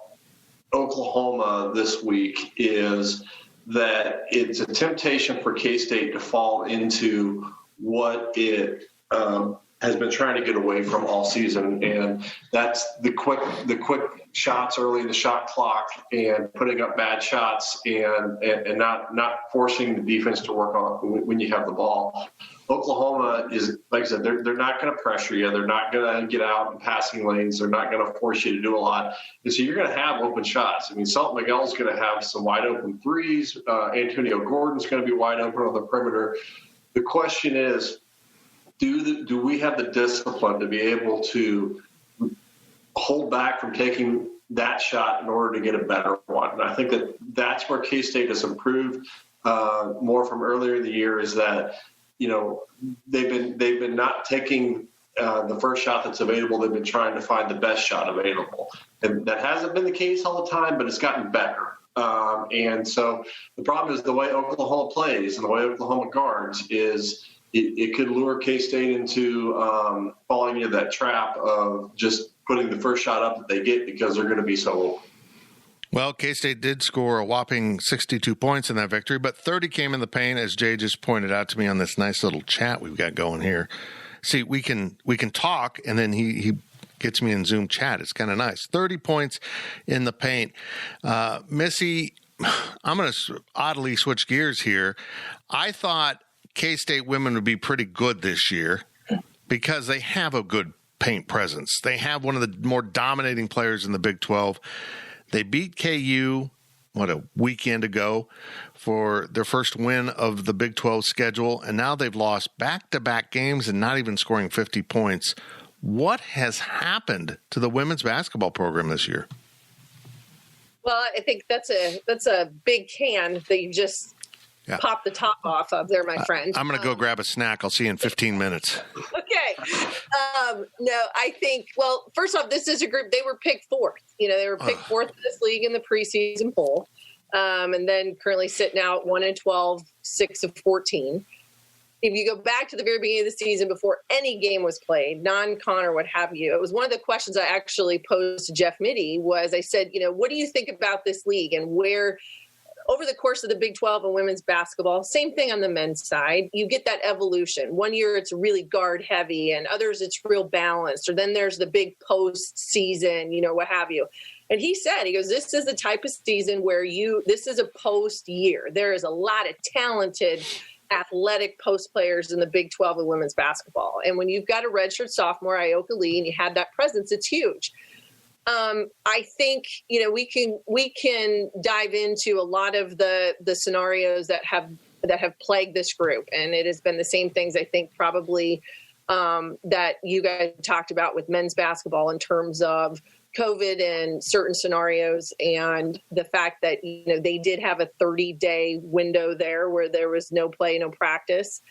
[SPEAKER 4] Oklahoma this week is that it's a temptation for K-State to fall into what it has been trying to get away from all season, and that's the quick shots early in the shot clock and putting up bad shots and not forcing the defense to work on when you have the ball. Oklahoma is, like I said, they're not going to pressure you. They're not going to get out in passing lanes. They're not going to force you to do a lot. And so you're going to have open shots. I mean, Salt Miguel's going to have some wide open threes. Antonio Gordon's going to be wide open on the perimeter. The question is, do we have the discipline to be able to hold back from taking that shot in order to get a better one? And I think that's where K-State has improved more from earlier in the year, is that they've been not taking the first shot that's available. They've been trying to find the best shot available, and that hasn't been the case all the time, but it's gotten better. And so the problem is the way Oklahoma plays and the way Oklahoma guards is it could lure K-State into falling into that trap of just putting the first shot up that they get because they're going to be so open.
[SPEAKER 3] Well, K-State did score a whopping 62 points in that victory, but 30 came in the paint, as Jay just pointed out to me on this nice little chat we've got going here. See, we can talk, and then he gets me in Zoom chat. It's kind of nice. 30 points in the paint. Missy, I'm going to oddly switch gears here. I thought K-State women would be pretty good this year because they have a good paint presence. They have one of the more dominating players in the Big 12. They beat KU, a weekend ago for their first win of the Big 12 schedule, and now they've lost back-to-back games and not even scoring 50 points. What has happened to the women's basketball program this year?
[SPEAKER 5] Well, I think that's a big can that you just pop the top off of there, my friend.
[SPEAKER 3] I'm going to go grab a snack. I'll see you in 15 minutes.
[SPEAKER 5] Okay. No, I think, well, first off, this is a group, they were picked 4th. They were picked fourth in this league in the preseason poll, and then currently sitting out 1-12, 6-14. If you go back to the very beginning of the season, before any game was played, non-con or what have you, it was one of the questions I actually posed to Jeff Mittie was I said, what do you think about this league and where – over the course of the Big 12 and women's basketball, same thing on the men's side. You get that evolution. One year it's really guard heavy and others it's real balanced. Or then there's the big post season, what have you. And he goes, this is the type of season where this is a post year. There is a lot of talented athletic post players in the Big 12 and women's basketball. And when you've got a redshirt sophomore, Ioka Lee, and you have that presence, it's huge. I think, we can dive into a lot of the scenarios that have plagued this group. And it has been the same things, I think, probably that you guys talked about with men's basketball in terms of COVID and certain scenarios and the fact that, they did have a 30-day window there where there was no play, no practice.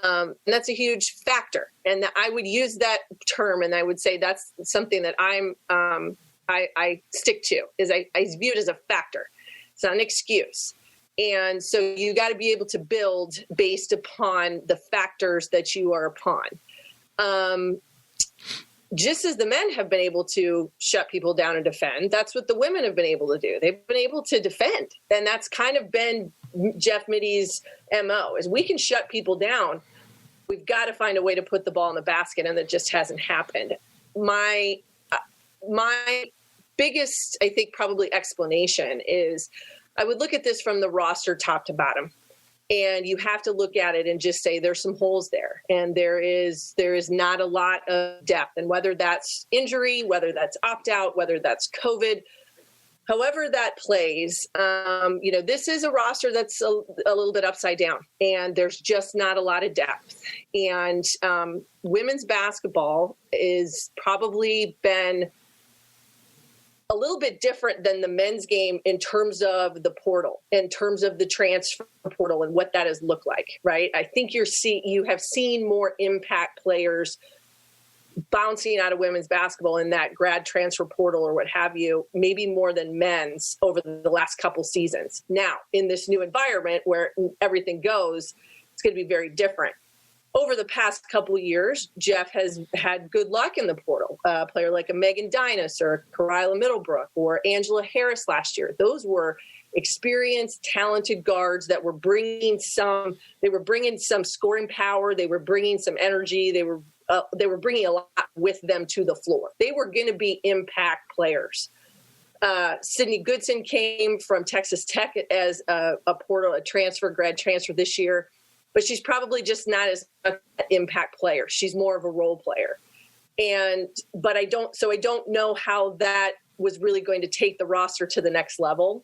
[SPEAKER 5] And that's a huge factor. And I would use that term, and I would say that's something that I stick to, is I view it as a factor. It's not an excuse. And so you got to be able to build based upon the factors that you are upon. Just as the men have been able to shut people down and defend, that's what the women have been able to do. They've been able to defend. And that's kind of been Jeff Mittie's MO, is we can shut people down. We've got to find a way to put the ball in the basket, and that just hasn't happened. My biggest, I think, probably explanation is I would look at this from the roster top to bottom. And you have to look at it and just say there's some holes there. And there is not a lot of depth. And whether that's injury, whether that's opt-out, whether that's COVID, however that plays, this is a roster that's a little bit upside down. And there's just not a lot of depth. And women's basketball is probably been a little bit different than the men's game in terms of the portal, in terms of the transfer portal and what that has looked like, right? I think you have seen more impact players bouncing out of women's basketball in that grad transfer portal or what have you, maybe more than men's over the last couple seasons. Now, in this new environment where everything goes, it's going to be very different. Over the past couple of years, Jeff has had good luck in the portal. A player like a Megan Dynas or Karila Middlebrook or Angela Harris last year. Those were experienced, talented guards that were bringing some scoring power. They were bringing some energy. They were bringing a lot with them to the floor. They were going to be impact players. Sydney Goodson came from Texas Tech as a grad transfer this year. But she's probably just not as an impact player. She's more of a role player. But I don't know how that was really going to take the roster to the next level.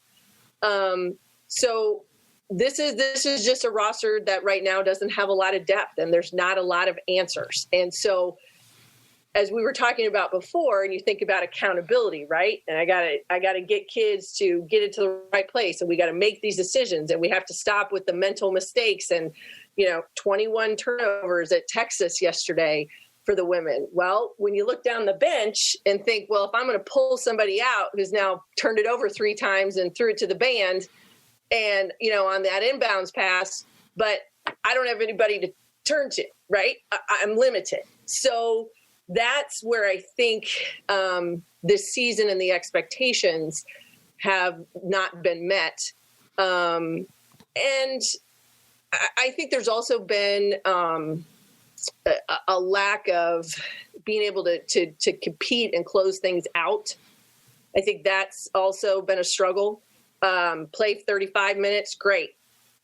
[SPEAKER 5] So this is just a roster that right now doesn't have a lot of depth, and there's not a lot of answers. And so as we were talking about before, and you think about accountability, right? And I gotta get kids to get into the right place, and we got to make these decisions, and we have to stop with the mental mistakes and 21 turnovers at Texas yesterday for the women. Well, when you look down the bench and think, well, if I'm going to pull somebody out who's now turned it over 3 times and threw it to the band, and on that inbounds pass, but I don't have anybody to turn to, right? I'm limited. So that's where I think this season and the expectations have not been met. And I think there's also been a lack of being able to compete and close things out. I think that's also been a struggle. Play 35 minutes, great.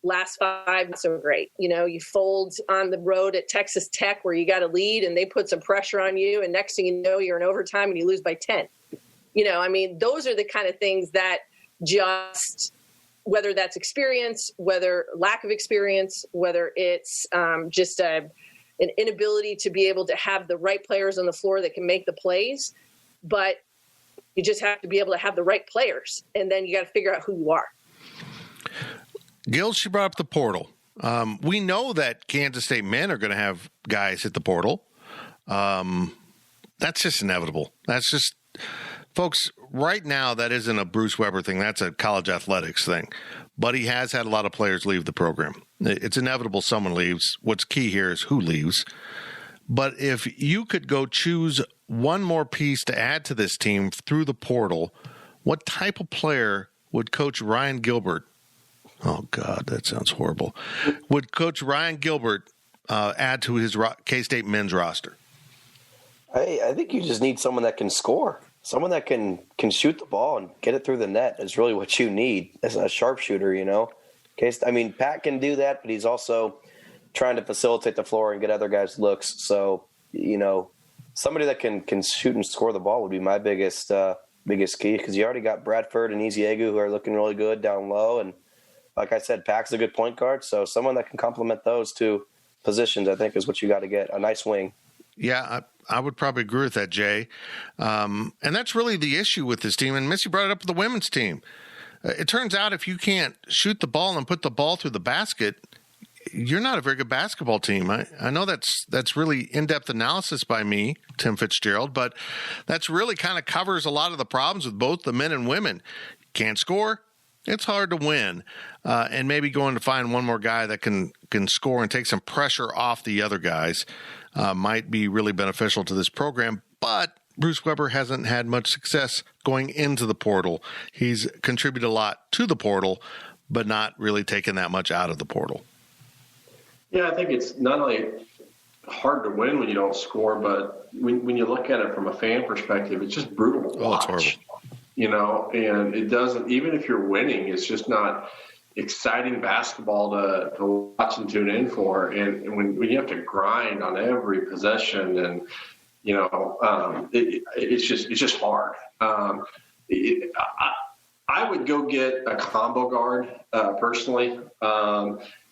[SPEAKER 5] Last 5, not so great. You fold on the road at Texas Tech where you got a lead and they put some pressure on you, and next thing you know, you're in overtime and you lose by 10. Those are the kind of things that just, whether that's experience, whether lack of experience, whether it's just an inability to be able to have the right players on the floor that can make the plays, but you just have to be able to have the right players, and then you got to figure out who you are.
[SPEAKER 3] Gil, she brought up the portal. We know that Kansas State men are going to have guys hit the portal. That's just inevitable. That's just Folks, right now, that isn't a Bruce Weber thing. That's a college athletics thing. But he has had a lot of players leave the program. It's inevitable someone leaves. What's key here is who leaves. But if you could go choose one more piece to add to this team through the portal, what type of player would Coach Ryan Gilbert – oh, God, that sounds horrible – would Coach Ryan Gilbert add to his K-State men's roster?
[SPEAKER 6] I think you just need someone that can score. Someone that can shoot the ball and get it through the net is really what you need as a sharpshooter, you know. I mean, Pat can do that, but he's also trying to facilitate the floor and get other guys looks. So, you know, somebody that can shoot and score the ball would be my biggest key, because you already got Bradford and Eziegu who are looking really good down low. And like I said, Pac's a good point guard. So someone that can complement those two positions, I think, is what you got to get, a nice wing.
[SPEAKER 3] Yeah, I would probably agree with that, Jay. And that's really the issue with this team. And Missy brought it up with the women's team. It turns out if you can't shoot the ball and put the ball through the basket, you're not a very good basketball team. I know that's really in-depth analysis by me, Tim Fitzgerald, but that's really kind of covers a lot of the problems with both the men and women. Can't score, it's hard to win. And maybe going to find one more guy that can score and take some pressure off the other guys might be really beneficial to this program. But Bruce Weber hasn't had much success going into the portal. He's contributed a lot to the portal, but not really taken that much out of the portal.
[SPEAKER 4] Yeah, I think it's not only hard to win when you don't score, but when you look at it from a fan perspective, it's just brutal to watch.
[SPEAKER 3] It's horrible.
[SPEAKER 4] You know, and it doesn't, even if you're winning, it's just not exciting basketball to watch and tune in for. And when you have to grind on every possession, and you know, it's just hard. I would go get a combo guard personally.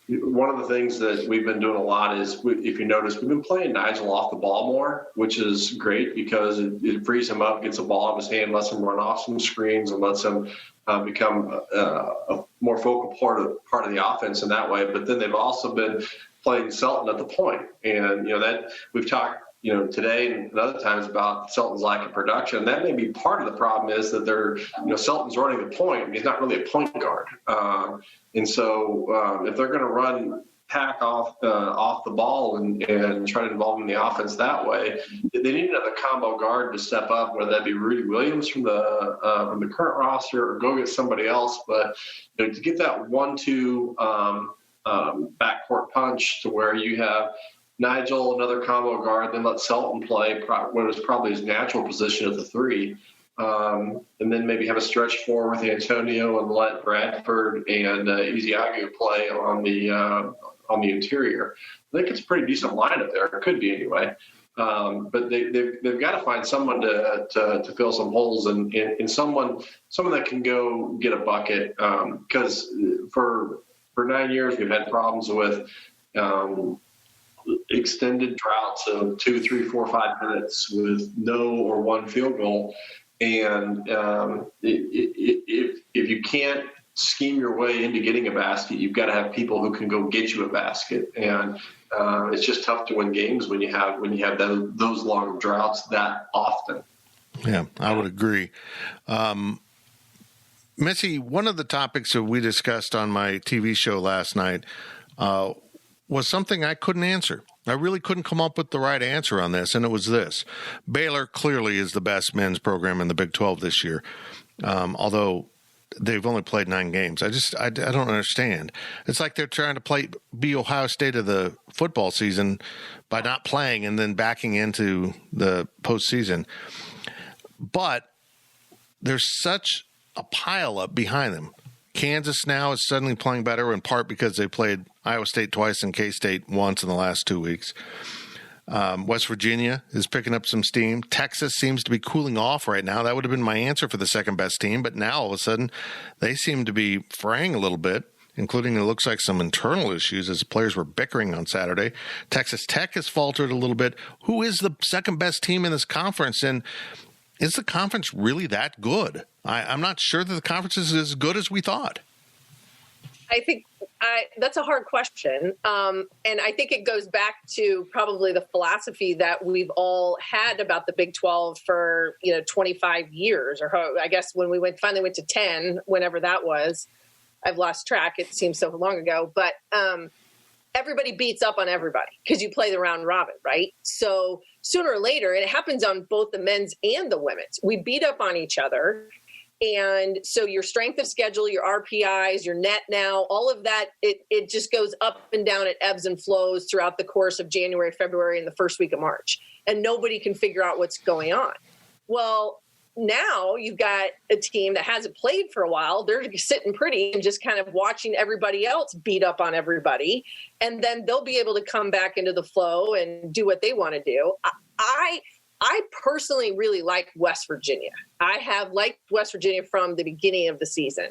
[SPEAKER 4] One of the things that we've been doing a lot is, if you notice, we've been playing Nigel off the ball more, which is great because it frees him up, gets the ball out of his hand, lets him run off some screens, and lets him become a more focal part of the offense in that way. But then they've also been playing Selton at the point. And, you know, that we've talked, you know, today and other times about Selton's lack of production. That may be part of the problem, is that Selton's running the point. He's not really a point guard. And so if they're going to run Pack off the ball and try to involve him in the offense that way, they need another combo guard to step up, whether that be Rudy Williams from the current roster or go get somebody else. But you know, to get that 1-2 backcourt punch to where you have Nigel, another combo guard, then let Selton play what was probably his natural position at the 3. And then maybe have a stretch 4 with Antonio and let Bradford and Eziegu play on the interior. I think it's a pretty decent lineup there. It could be anyway. But they've got to find someone to fill some holes and someone that can go get a bucket. Because for 9 years we've had problems with extended droughts of 2, 3, 4, 5 minutes with no or one field goal. And if you can't scheme your way into getting a basket, you've got to have people who can go get you a basket. And it's just tough to win games when you have those long droughts that often.
[SPEAKER 3] Yeah, I would agree. Missy, one of the topics that we discussed on my TV show last night was something I couldn't answer. I really couldn't come up with the right answer on this, and it was this. Baylor clearly is the best men's program in the Big 12 this year, although they've only played 9 games. I don't understand. It's like they're trying to be Ohio State of the football season by not playing and then backing into the postseason. But there's such a pileup behind them. Kansas now is suddenly playing better, in part because they played Iowa State twice and K-State once in the last 2 weeks. West Virginia is picking up some steam. Texas seems to be cooling off right now. That would have been my answer for the second best team, but now all of a sudden they seem to be fraying a little bit, including it looks like some internal issues as players were bickering on Saturday. Texas Tech has faltered a little bit. Who is the second best team in this conference, and is the conference really that good? I'm not sure that the conference is as good as we thought.
[SPEAKER 5] I think that's a hard question. And I think it goes back to probably the philosophy that we've all had about the Big 12 for, 25 years, or I guess when we finally went to 10, whenever that was. I've lost track. It seems so long ago. But everybody beats up on everybody because you play the round robin, right? So sooner or later, and it happens on both the men's and the women's, we beat up on each other. And so your strength of schedule, your RPIs, your net now, all of that, it just goes up and down. It ebbs and flows throughout the course of January, February, and the first week of March. And nobody can figure out what's going on. Well, now you've got a team that hasn't played for a while. They're sitting pretty and just kind of watching everybody else beat up on everybody. And then they'll be able to come back into the flow and do what they want to do. I personally really like West Virginia. I have liked West Virginia from the beginning of the season.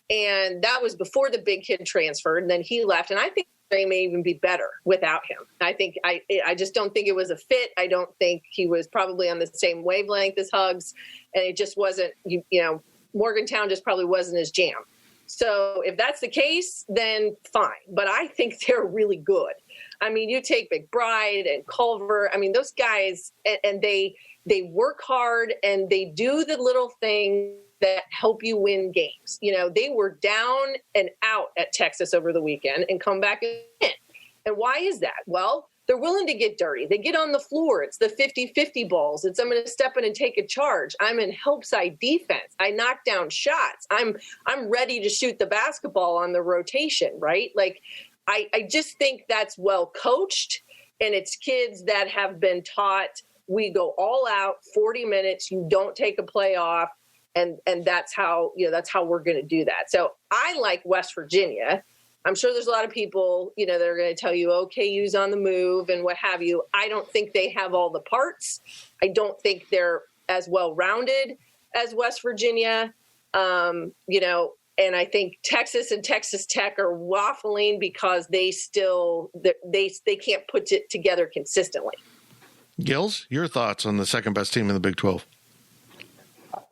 [SPEAKER 5] And that was before the big kid transferred, and then he left. And I think they may even be better without him. I just don't think it was a fit. I don't think he was probably on the same wavelength as Huggs. And it just wasn't, Morgantown just probably wasn't his jam. So if that's the case, then fine. But I think they're really good. I mean, you take McBride and Culver. I mean, those guys, and they work hard and they do the little things that help you win games. They were down and out at Texas over the weekend and come back and win. And why is that? Well, they're willing to get dirty. They get on the floor. It's the 50-50 balls. It's I'm going to step in and take a charge. I'm in help side defense. I knock down shots. I'm ready to shoot the basketball on the rotation, right? Like, I just think that's well coached, and it's kids that have been taught we go all out 40 minutes. You don't take a play off, and that's how we're going to do that. So I like West Virginia. I'm sure there's a lot of people that are going to tell you OKU's on the move and what have you. I don't think they have all the parts. I don't think they're as well rounded as West Virginia. And I think Texas and Texas Tech are waffling because they can't put it together consistently.
[SPEAKER 3] Gills, your thoughts on the second best team in the Big 12?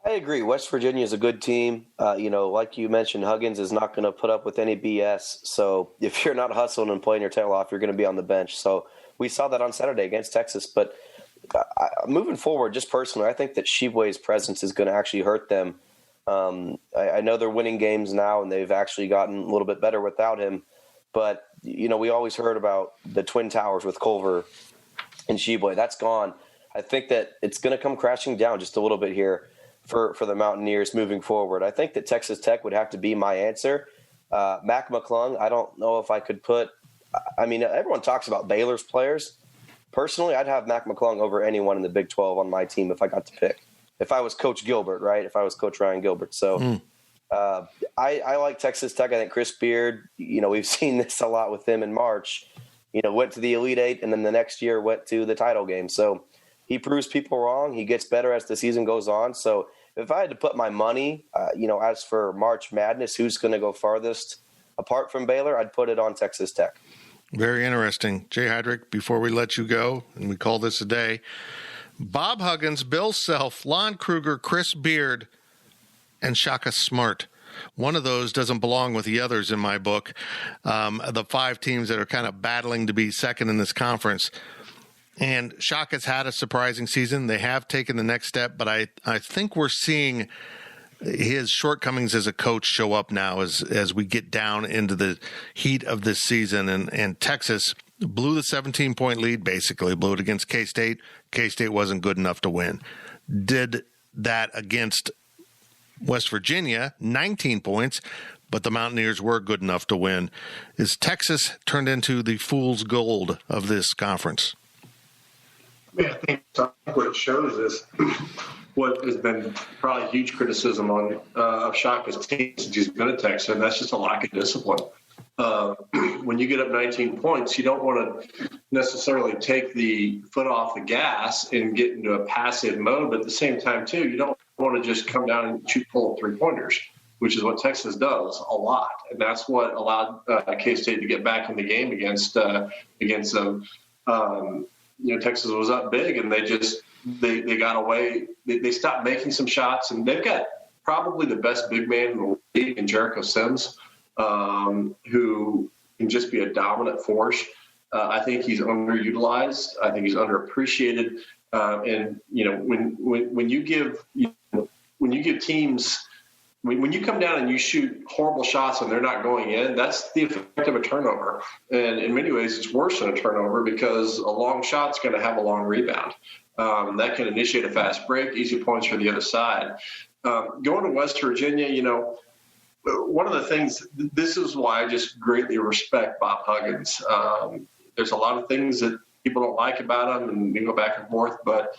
[SPEAKER 6] I agree. West Virginia is a good team. Like you mentioned, Huggins is not going to put up with any BS. So if you're not hustling and playing your tail off, you're going to be on the bench. So we saw that on Saturday against Texas. But moving forward, just personally, I think that Tshiebwe's presence is going to actually hurt them. I know they're winning games now, and they've actually gotten a little bit better without him. But, we always heard about the Twin Towers with Culver and Tshiebwe. That's gone. I think that it's going to come crashing down just a little bit here for the Mountaineers moving forward. I think that Texas Tech would have to be my answer. Mac McClung, I don't know if I could put – everyone talks about Baylor's players. Personally, I'd have Mac McClung over anyone in the Big 12 on my team if I got to pick. If I was Coach Gilbert, right? If I was Coach Ryan Gilbert. So I like Texas Tech. I think Chris Beard, we've seen this a lot with him in March, went to the Elite Eight and then the next year went to the title game. So he proves people wrong. He gets better as the season goes on. So if I had to put my money, as for March Madness, who's going to go farthest apart from Baylor, I'd put it on Texas Tech.
[SPEAKER 3] Very interesting. Jay Heidrich, before we let you go, and we call this a day, Bob Huggins, Bill Self, Lon Kruger, Chris Beard, and Shaka Smart. One of those doesn't belong with the others in my book. The five teams that are kind of battling to be second in this conference. And Shaka's had a surprising season. They have taken the next step, but I think we're seeing his shortcomings as a coach show up now as we get down into the heat of this season. And Texas blew the 17-point lead, basically blew it against K-State. K-State wasn't good enough to win. Did that against West Virginia, 19 points, but the Mountaineers were good enough to win. Is Texas turned into the fool's gold of this conference?
[SPEAKER 4] I think what it shows is what has been probably huge criticism on of Shaka's team since he's been at Texas, and that's just a lack of discipline. When you get up 19 points, you don't want to necessarily take the foot off the gas and get into a passive mode, but at the same time, too, you don't want to just come down and pull up three-pointers, which is what Texas does a lot, and that's what allowed K-State to get back in the game against them. Texas was up big, and they got away. They stopped making some shots, and they've got probably the best big man in the league in Jericho Sims. who can just be a dominant force. I think he's underutilized. I think he's underappreciated. And when you give teams, when you come down and you shoot horrible shots and they're not going in, that's the effect of a turnover. And in many ways, it's worse than a turnover because a long shot's going to have a long rebound. That can initiate a fast break, easy points for the other side. Going to West Virginia, one of the things, this is why I just greatly respect Bob Huggins. There's a lot of things that people don't like about him, and we go back and forth, but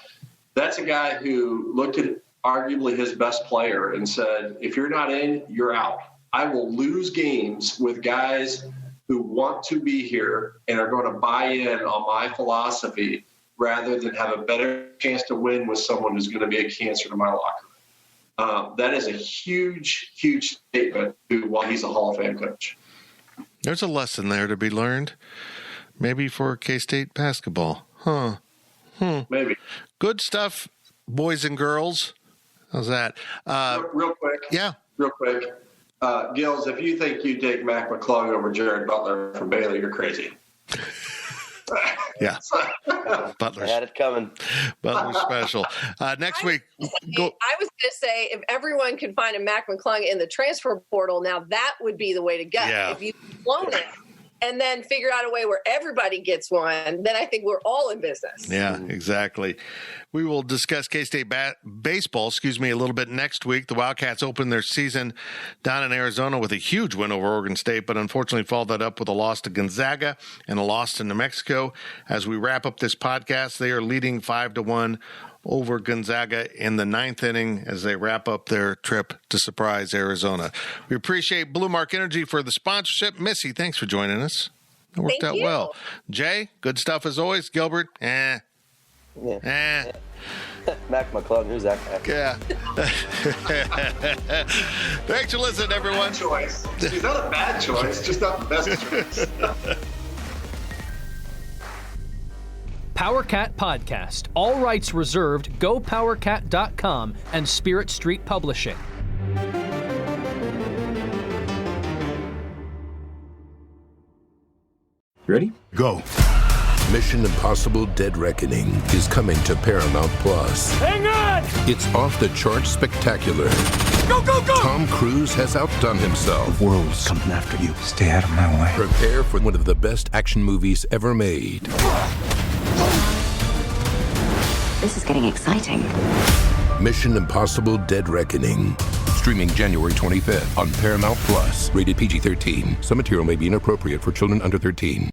[SPEAKER 4] that's a guy who looked at arguably his best player and said, if you're not in, you're out. I will lose games with guys who want to be here and are going to buy in on my philosophy rather than have a better chance to win with someone who's going to be a cancer to my locker room. That is a huge, huge statement while he's a Hall of Fame coach.
[SPEAKER 3] There's a lesson there to be learned. Maybe for K-State basketball.
[SPEAKER 4] Maybe.
[SPEAKER 3] Good stuff, boys and girls. How's that?
[SPEAKER 4] Real quick.
[SPEAKER 3] Yeah.
[SPEAKER 4] Real quick. Gills, if you think you take Mac McClung over Jared Butler from Baylor, you're crazy.
[SPEAKER 3] Yeah. Butler's,
[SPEAKER 6] I had it coming.
[SPEAKER 3] Butler's special. Next week.
[SPEAKER 5] I was going to say, if everyone could find a Mac McClung in the transfer portal, now that would be the way to go.
[SPEAKER 3] Yeah.
[SPEAKER 5] If you've flown it and then figure out a way where everybody gets one, then I think we're all in business.
[SPEAKER 3] Yeah, exactly. We will discuss K-State baseball, a little bit next week. The Wildcats opened their season down in Arizona with a huge win over Oregon State, but unfortunately followed that up with a loss to Gonzaga and a loss to New Mexico. As we wrap up this podcast, they are leading 5-1 over Gonzaga in the 9th inning as they wrap up their trip to surprise Arizona. We appreciate Blue Mark Energy for the sponsorship. Missy, thanks for joining us. It worked out well. Jay, good stuff as always. Gilbert,
[SPEAKER 6] Mac McClung, who's that guy?
[SPEAKER 3] Yeah. Thanks for listening, everyone.
[SPEAKER 4] Choice. He's not a bad choice, just not the best choice.
[SPEAKER 2] PowerCat Podcast. All rights reserved. GoPowerCat.com and Spirit Street Publishing.
[SPEAKER 10] Ready?
[SPEAKER 11] Go. Mission Impossible Dead Reckoning is coming to Paramount Plus.
[SPEAKER 10] Hang on!
[SPEAKER 11] It's off-the-charts spectacular.
[SPEAKER 10] Go, go, go!
[SPEAKER 11] Tom Cruise has outdone himself.
[SPEAKER 10] The world's coming after you. Stay out of my way.
[SPEAKER 11] Prepare for one of the best action movies ever made.
[SPEAKER 12] This is getting exciting.
[SPEAKER 11] Mission Impossible Dead Reckoning. Streaming January 25th on Paramount Plus. Rated PG-13. Some material may be inappropriate for children under 13.